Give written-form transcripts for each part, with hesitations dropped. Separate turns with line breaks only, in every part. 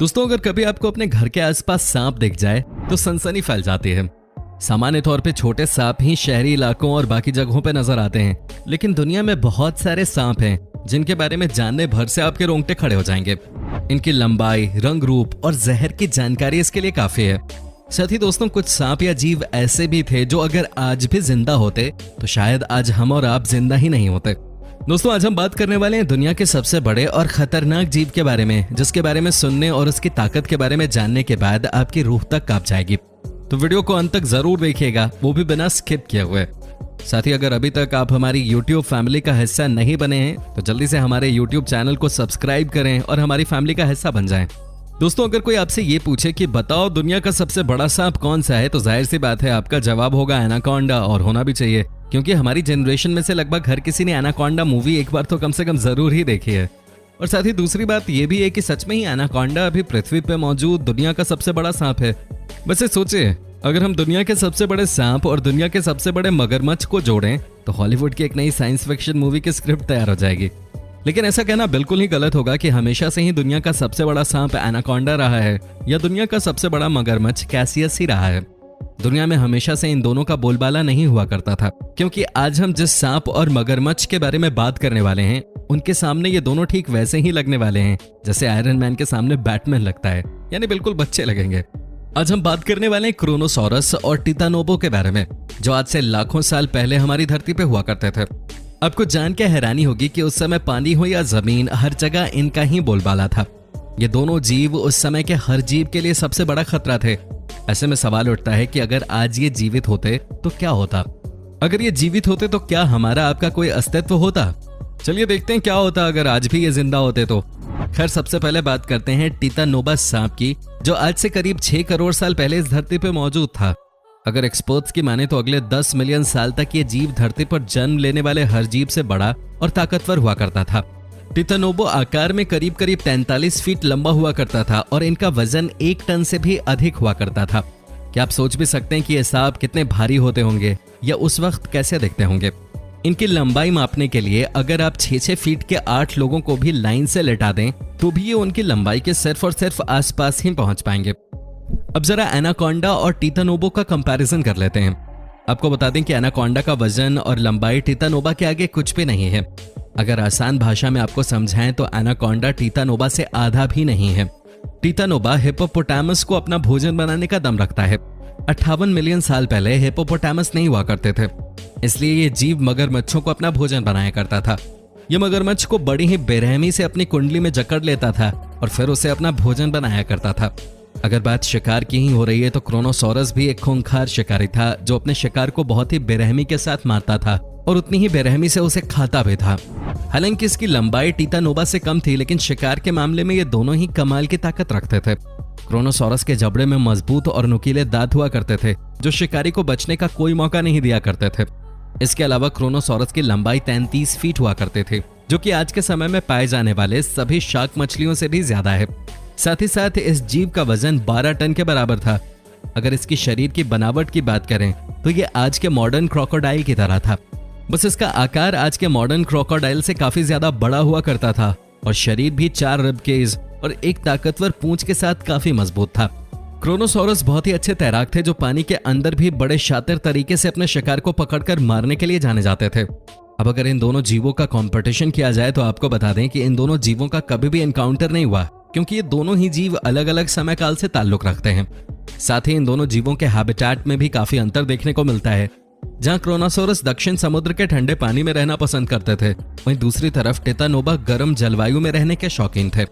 दोस्तों, अगर कभी आपको अपने घर के आसपास सांप दिख जाए तो सनसनी फैल जाती है। सामान्य तौर पे छोटे सांप ही शहरी इलाकों और बाकी जगहों पे नजर आते हैं, लेकिन दुनिया में बहुत सारे सांप हैं जिनके बारे में जानने भर से आपके रोंगटे खड़े हो जाएंगे। इनकी लंबाई, रंग रूप और जहर की जानकारी इसके लिए काफी है। साथ ही दोस्तों, कुछ सांप या जीव ऐसे भी थे जो अगर आज भी जिंदा होते तो शायद आज हम और आप जिंदा ही नहीं होते। दोस्तों, आज हम बात करने वाले हैं दुनिया के सबसे बड़े और खतरनाक जीव के बारे में, जिसके बारे में सुनने और उसकी ताकत के बारे में जानने के बाद आपकी रूह तक कांप जाएगी। तो वीडियो को अंत तक जरूर देखिएगा, वो भी बिना स्किप किए हुए। साथ ही अगर अभी तक आप हमारी YouTube फैमिली का हिस्सा नहीं बने हैं तो जल्दी से हमारे YouTube चैनल को सब्सक्राइब करें और हमारी फैमिली का हिस्सा बन जाएं। दोस्तों, अगर कोई आपसे ये पूछे कि बताओ दुनिया का सबसे बड़ा सांप कौन सा है, तो जाहिर सी बात है आपका जवाब होगा एनाकोंडा, और होना भी चाहिए, क्योंकि हमारी जनरेशन में से लगभग हर किसी ने एनाकोंडा मूवी एक बार तो कम से कम जरूर ही देखी है। और साथ ही दूसरी बात ये भी है कि सच में ही एनाकोंडा अभी पृथ्वी पर मौजूद दुनिया का सबसे बड़ा सांप है। वैसे सोचिए, अगर हम दुनिया के सबसे बड़े सांप और दुनिया के सबसे बड़े मगरमच्छ को जोड़ें तो हॉलीवुड की एक नई साइंस फिक्शन मूवी की स्क्रिप्ट तैयार हो जाएगी। लेकिन ऐसा कहना बिल्कुल ही गलत होगा कि हमेशा से ही दुनिया का सबसे बड़ा सांप एनाकोंडा रहा है या दुनिया का सबसे बड़ा मगरमच्छ कैसियस ही रहा है। दुनिया में हमेशा से इन दोनों का बोलबाला नहीं हुआ करता था, क्योंकि आज हम जिस सांप और मगरमच्छ के बारे में बात करने वाले हैं उनके सामने ये दोनों ठीक वैसे ही लगने वाले हैं जैसे आयरन मैन के सामने बैटमैन लगता है, यानी बिल्कुल बच्चे लगेंगे। आज हम बात करने वाले हैं क्रोनोसॉरस और टिटानोबो के बारे में, जो आज से लाखों साल पहले हमारी धरती पे हुआ करते थे। आपको जान के हैरानी होगी कि उस समय पानी हो या जमीन, हर जगह इनका ही बोलबाला था। ये दोनों जीव उस समय के हर जीव के लिए सबसे बड़ा खतरा थे। ऐसे में सवाल उठता है कि अगर आज ये जीवित होते तो क्या होता? अगर ये जीवित होते तो क्या हमारा आपका कोई अस्तित्व होता? चलिए देखते हैं क्या होता अगर आज भी ये जिंदा होते तो। खैर, सबसे पहले बात करते हैं टिटानोबा सांप की, जो आज से करीब 6 करोड़ साल पहले इस धरती पे मौजूद था। अगर एक्सपर्ट्स की माने तो अगले 10 मिलियन साल तक ये जीव धरती पर जन्म लेने वाले हर जीव से बड़ा और ताकतवर हुआ करता था। टिटानोबो आकार में करीब 43 फीट लंबा हुआ करता था और इनका वजन 1 टन से भी अधिक हुआ करता था। क्या आप सोच भी सकते हैं कि ये सांप कितने भारी होते होंगे या उस वक्त कैसे दिखते होंगे? इनकी लंबाई मापने के लिए अगर आप 6-6 फीट के 8 लोगों को भी लाइन से लेटा दें तो भी ये उनकी लंबाई के सिर्फ और सिर्फ आसपास ही पहुंच पाएंगे। अब जरा एनाकोंडा और टिटानोबो का कंपैरिजन कर लेते हैं। आपको बता दें कि एनाकोंडा का वजन और लंबाई टिटानोबा के आगे कुछ भी नहीं है। अगर आसान भाषा में आपको समझाएं तो एनाकोंडा टिटानोबा से आधा भी नहीं है। टिटानोबा हिप्पोपोटामस को अपना भोजन बनाने का दम रखता है। 58 मिलियन साल पहले हिप्पोपोटामस नहीं हुआ करते थे, इसलिए ये जीव मगरमच्छों को अपना भोजन बनाया करता था। ये मगरमच्छ को बड़ी ही बेरहमी से अपनी कुंडली में जकड़ लेता था और फिर उसे अपना भोजन बनाया करता था। अगर बात शिकार की ही हो रही है तो क्रोनोसॉरस भी एक खूंखार शिकारी था, जो अपने शिकार को बहुत ही बेरहमी के साथ मारता था और उतनी ही बेरहमी से उसे खाता भी था। हालांकि इसकी लंबाई टिटानोबा से कम थी, लेकिन शिकार के मामले में ये दोनों ही कमाल की ताकत रखते थे। क्रोनोसॉरस के जबड़े में मजबूत और नुकीले दांत हुआ करते थे, जो शिकारी को बचने का कोई मौका नहीं दिया करते थे। इसके अलावा क्रोनोसॉरस की लंबाई 33 फीट हुआ करते थे, जो कि आज के समय में पाए जाने वाले सभी शार्क मछलियों से भी ज्यादा है। साथ ही साथ इस जीव का वजन 12 टन के बराबर था। अगर इसकी शरीर की बनावट की बात करें तो ये आज के मॉडर्न क्रोकोडाइल की तरह था, बस इसका आकार आज के मॉडर्न क्रोकोडाइल से काफी ज्यादा बड़ा हुआ करता था और शरीर भी 4 रिबकेज और एक ताकतवर पूंछ के साथ काफी मजबूत था। क्रोनोसॉरस बहुत ही अच्छे तैराक थे, जो पानी के अंदर भी बड़े शातिर तरीके से अपने शिकार को पकड़कर मारने के लिए जाने जाते थे। अब अगर इन दोनों जीवों का कंपटीशन किया जाए तो आपको बता दें कि इन दोनों जीवों का कभी भी एनकाउंटर नहीं हुआ, क्योंकि ये दोनों ही जीव अलग अलग समय काल से ताल्लुक रखते हैं। साथ ही इन दोनों जीवों के हैबिटेट में भी काफी अंतर देखने को मिलता है। जहां क्रोनोसॉरस दक्षिण समुद्र के ठंडे पानी में रहना पसंद करते थे, वहीं दूसरी तरफ टिटानोबा गर्म जलवायु में रहने के शौकीन थे।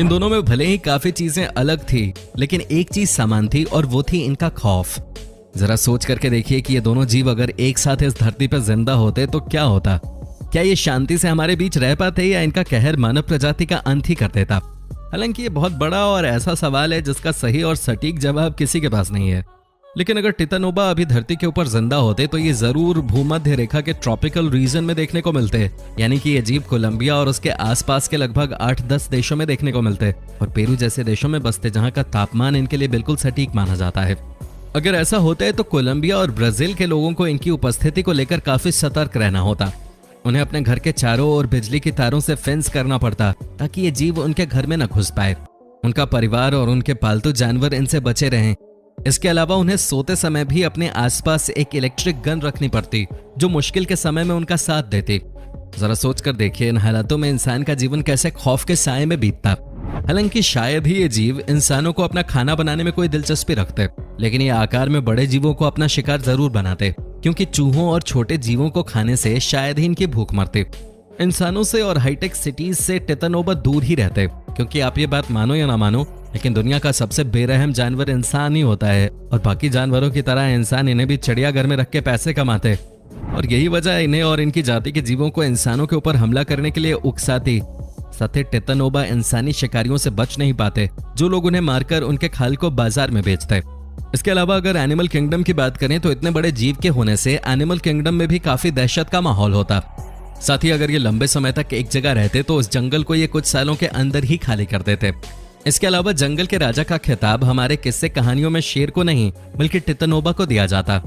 इन दोनों में भले ही काफी चीजें अलग थी, लेकिन एक चीज समान थी और वो थी इनका खौफ। जरा सोच करके देखिए कि ये दोनों जीव अगर एक साथ इस धरती पर जिंदा होते तो क्या होता? क्या ये शांति से हमारे बीच रह पाते या इनका कहर मानव प्रजाति का अंत ही कर देता? हालांकि ये बहुत बड़ा और ऐसा सवाल है जिसका सही और सटीक जवाब किसी के पास नहीं है। लेकिन अगर टिटानोबा अभी धरती के ऊपर जिंदा होते तो ये जरूर भूमध्य रेखा के ट्रॉपिकल रीजन में देखने को मिलते, यानी कि ये जीव कोलंबिया और उसके आसपास के लगभग 8-10 देशों में देखने को मिलते और पेरू जैसे देशों में बसते, जहां का तापमान इनके लिए बिल्कुल सटीक माना जाता है। अगर ऐसा होता है तो कोलंबिया और ब्राजील के लोगों को इनकी उपस्थिति को लेकर काफी सतर्क रहना होता। उन्हें अपने घर के चारों ओर बिजली की तारों से फेंस करना पड़ता ताकि ये जीव उनके घर में न घुस पाए। उनका परिवार और उनके पालतू जानवर इनसे बचे रहें। इसके अलावा उन्हें सोते समय भी अपने आसपास एक इलेक्ट्रिक गन रखनी पड़ती जो मुश्किल के समय में उनका साथ देती। जरा सोच कर देखिए इन हालातों में इंसान का जीवन कैसे खौफ के साए में बीतता। हालांकि शायद ही ये जीव इंसानों को अपना खाना बनाने में कोई दिलचस्पी रखते, लेकिन ये आकार में बड़े जीवों को अपना शिकार जरूर बनाते, क्योंकि चूहों और छोटे जीवों को खाने से शायद ही इनकी भूख मरती। इंसानों से और हाईटेक सिटीज से टितानोबा दूर ही रहते, क्योंकि आप ये बात मानो या ना मानो, लेकिन दुनिया का सबसे बेरहम जानवर इंसान ही होता है। और बाकी जानवरों की तरह इंसान इन्हें भी चिड़ियाघर में रख के पैसे कमाते, और यही वजह इन्हें और इनकी जाति के जीवों को इंसानों के ऊपर हमला करने के लिए उकसाती। साथ ही टितानोबा इंसानी शिकारियों से बच नहीं पाते, जो लोग उन्हें मारकर उनके खाल को बाजार में बेचते। इसके अलावा अगर एनिमल किंगडम की बात करें तो इतने बड़े जीव के होने से एनिमल किंगडम में भी काफी दहशत का माहौल होता। साथ ही अगर ये लंबे समय तक एक जगह रहते तो उस जंगल को ये कुछ सालों के अंदर ही खाली कर देते। इसके अलावा जंगल के राजा का खिताब हमारे किस्से कहानियों में शेर को नहीं बल्कि टितानोबा को दिया जाता,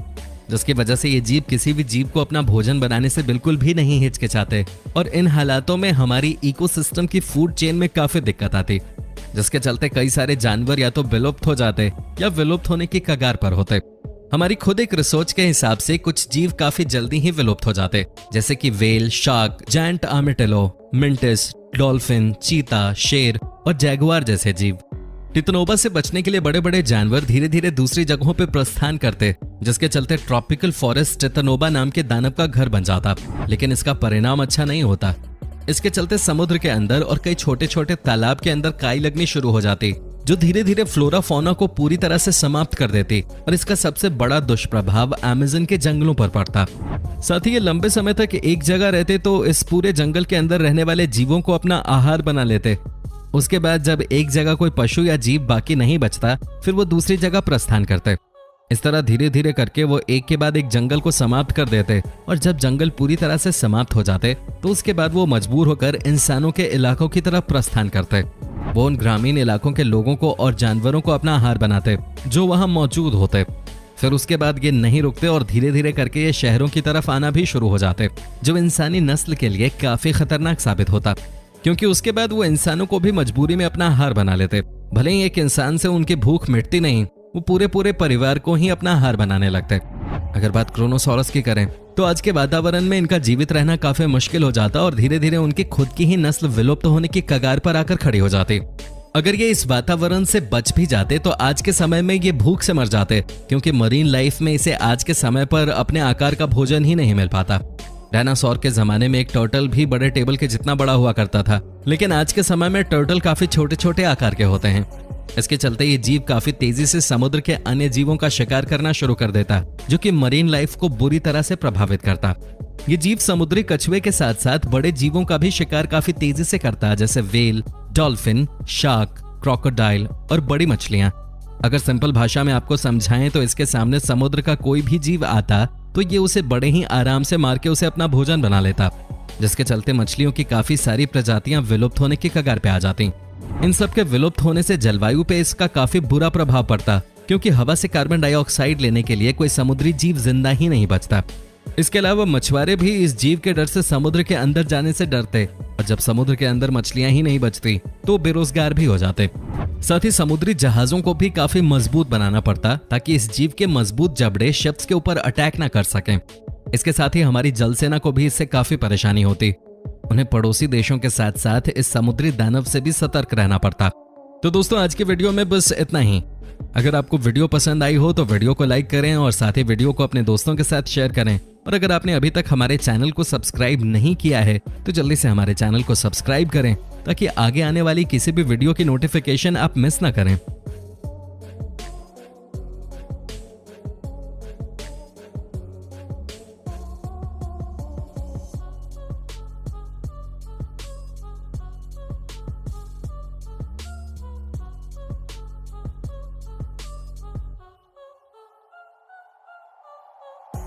जिसकी वजह से ये जीव किसी भी जीव को अपना भोजन बनाने से बिल्कुल भी नहीं हिचकिचाते। और इन हालातों में हमारी इकोसिस्टम की फूड चेन में काफी दिक्कत आती, जिसके चलते कई सारे जानवर या तो विलुप्त हो जाते या विलुप्त होने की कगार पर होते। हमारी खुद एक रिसर्च के हिसाब से कुछ जीव काफी जल्दी ही विलुप्त हो जाते, जैसे कि वेल, शार्क, जायंट आर्मेटिलो, मिंटिस, डॉल्फिन, चीता, शेर और जैगुआर जैसे जीव। टितानोबा से बचने के लिए बड़े बड़े जानवर धीरे धीरे दूसरी जगहों पर प्रस्थान करते, जिसके चलते ट्रॉपिकल फॉरेस्ट टितानोबा नाम के दानव का घर बन जाता। लेकिन इसका परिणाम अच्छा नहीं होता। इसके चलते समुद्र के अंदर और कई छोटे छोटे तालाब के अंदर काई लगनी शुरू हो जाती, जो धीरे धीरे फ्लोरा फौना को पूरी तरह से समाप्त कर देती। और इसका सबसे बड़ा दुष्प्रभाव अमेज़न के जंगलों पर पड़ता। साथ ही ये लंबे समय तक एक जगह रहते तो इस पूरे जंगल के अंदर रहने वाले जीवों को अपना आहार बना लेते। उसके बाद जब एक जगह कोई पशु या जीव बाकी नहीं बचता, फिर वो दूसरी जगह प्रस्थान करते। इस तरह धीरे धीरे करके वो एक के बाद एक जंगल को समाप्त कर देते, और जब जंगल पूरी तरह से समाप्त हो जाते तो उसके बाद वो मजबूर होकर इंसानों के इलाकों की तरफ प्रस्थान करते। वो उन ग्रामीण इलाकों के लोगों को और जानवरों को अपना आहार बनाते जो वहां मौजूद होते। फिर उसके बाद ये नहीं रुकते और धीरे धीरे करके ये शहरों की तरफ आना भी शुरू हो जाते, जो इंसानी नस्ल के लिए काफी खतरनाक साबित होता, क्योंकि उसके बाद वो इंसानों को भी मजबूरी में अपना आहार बना लेते। भले ही एक इंसान से उनकी भूख मिटती नहीं, वो पूरे परिवार को ही अपना आहार बनाने लगते। अगर बात क्रोनोसॉरस की करें तो आज के वातावरण में इनका जीवित रहना काफी मुश्किल हो जाता और धीरे धीरे उनकी खुद की ही नस्ल विलुप्त होने की कगार पर आकर खड़ी हो जाती। अगर ये इस वातावरण से बच भी जाते तो आज के समय में ये भूख से मर जाते, क्योंकि मरीन लाइफ में इसे आज के समय पर अपने आकार का भोजन ही नहीं मिल पाता। डायनासोर के जमाने में एक टर्टल भी बड़े टेबल के जितना बड़ा हुआ करता था, लेकिन आज के समय में टर्टल काफी छोटे छोटे आकार के होते हैं। इसके चलते ये जीव काफी तेजी से समुद्र के अन्य जीवों का शिकार करना शुरू कर देता, जो कि मरीन लाइफ को बुरी तरह से प्रभावित करता। ये जीव समुद्री कछुए के साथ साथ बड़े जीवों का भी शिकार काफी तेजी से करता, जैसे वेल, डॉल्फिन, शार्क, क्रोकोडाइल और बड़ी मछलियां। अगर सिंपल भाषा में आपको समझाएं तो इसके सामने समुद्र का कोई भी जीव आता तो ये उसे बड़े ही आराम से मार के उसे अपना भोजन बना लेता, जिसके चलते मछलियों की काफी सारी प्रजातियां विलुप्त होने की कगार पे आ जाती। इन सब के विलुप्त होने से जलवायु पे इसका काफी बुरा प्रभाव पड़ता, क्योंकि हवा से कार्बन डाइऑक्साइड लेने के लिए कोई समुद्री जीव जिंदा ही नहीं बचता। इसके अलावा मछुआरे भी इस जीव के डर से समुद्र के अंदर जाने से डरते, और जब समुद्र के अंदर मछलियां ही नहीं बचती तो बेरोजगार भी हो जाते। साथ ही समुद्री जहाजों को भी काफी मजबूत बनाना पड़ता, ताकि इस जीव के मजबूत जबड़े शिप्स के ऊपर अटैक ना कर सकें। इसके साथ ही हमारी जल सेना को भी इससे काफी परेशानी होती। उन्हें पड़ोसी देशों के साथ साथ इस समुद्री दानव से भी सतर्क रहना पड़ता। तो दोस्तों आज की वीडियो में बस इतना ही। अगर आपको वीडियो पसंद आई हो तो वीडियो को लाइक करें और साथ ही वीडियो को अपने दोस्तों के साथ शेयर करें। और अगर आपने अभी तक हमारे चैनल को सब्सक्राइब नहीं किया है तो जल्दी से हमारे चैनल को सब्सक्राइब करें, ताकि आगे आने वाली किसी भी वीडियो की नोटिफिकेशन आप मिस ना करें।